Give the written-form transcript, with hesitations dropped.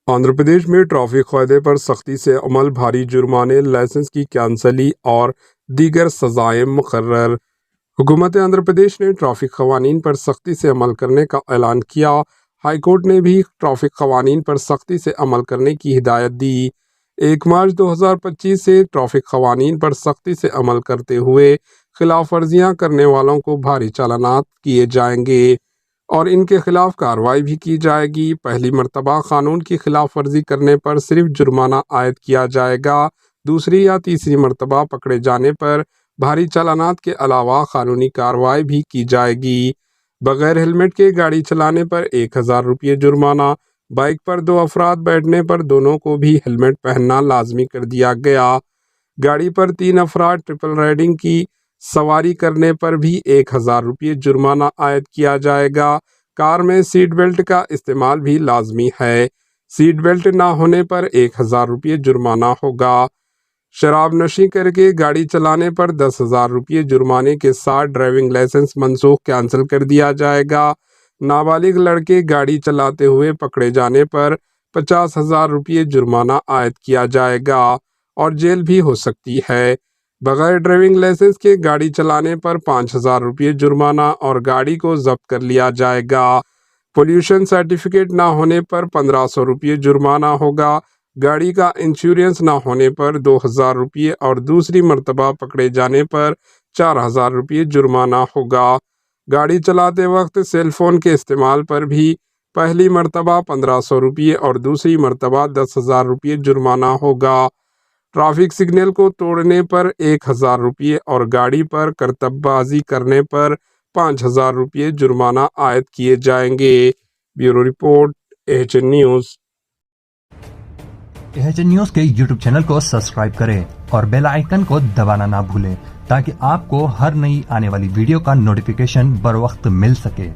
आंध्र प्रदेश में ट्रैफिक कायदे पर सख्ती से अमल, भारी जुर्माने, लाइसेंस की कैंसली और दीगर सजाएं मुकर्रर। हुकूमत आंध्र प्रदेश ने ट्रैफिक कवानीन पर सख्ती से अमल करने का ऐलान किया। हाई कोर्ट ने भी ट्रैफिक कवानीन पर सख्ती से अमल करने की हिदायत दी। 1 मार्च 2025 से ट्रैफिक कवानीन पर सख्ती से अमल करते हुए खिलाफ वर्जियाँ करने वालों को भारी चालानात किए जाएंगे और इनके खिलाफ कार्रवाई भी की जाएगी। पहली मर्तबा कानून की खिलाफ वर्जी करने पर सिर्फ जुर्माना आयद किया जाएगा। दूसरी या तीसरी मर्तबा पकड़े जाने पर भारी चालानात के अलावा कानूनी कार्रवाई भी की जाएगी। बगैर हेलमेट के गाड़ी चलाने पर 1000 रुपये जुर्माना। बाइक पर 2 अफराद बैठने पर दोनों को भी हेलमेट पहनना लाजमी कर दिया गया। गाड़ी पर 3 अफराद ट्रिपल राइडिंग की सवारी करने पर भी 1000 रुपये जुर्माना आयद किया जाएगा। कार में सीट बेल्ट का इस्तेमाल भी लाजमी है। सीट बेल्ट ना होने पर 1000 रुपये जुर्माना होगा। शराब नशी करके गाड़ी चलाने पर 10,000 रुपये जुर्माने के साथ ड्राइविंग लाइसेंस मनसूख कैंसिल कर दिया जाएगा। नाबालिग लड़के गाड़ी चलाते हुए पकड़े जाने पर 50,000 रुपये जुर्माना आयद किया जाएगा और जेल भी हो सकती है। बगैर ड्राइविंग लाइसेंस के गाड़ी चलाने पर 5,000 रुपये जुर्माना और गाड़ी को जब्त कर लिया जाएगा। पोल्यूशन सर्टिफिकेट ना होने पर 1500 रुपये जुर्माना होगा। गाड़ी का इंश्योरेंस ना होने पर 2000 रुपये और दूसरी मर्तबा पकड़े जाने पर 4000 रुपये जुर्माना होगा। गाड़ी चलाते वक्त सेल फोन के इस्तेमाल पर भी पहली मर्तबा 1500 रुपये और दूसरी मर्तबा 10,000 रुपये जुर्माना होगा। ट्रैफिक सिग्नल को तोड़ने पर 1000 रुपये और गाड़ी पर करतबबाजी करने पर 5000 रुपये जुर्माना आयद किए जाएंगे। Bureau report, AHN news. AHN news के यूट्यूब चैनल को सब्सक्राइब करें और बेल आइकन को दबाना ना भूलें ताकि आपको हर नई आने वाली वीडियो का नोटिफिकेशन बर वक्त मिल सके।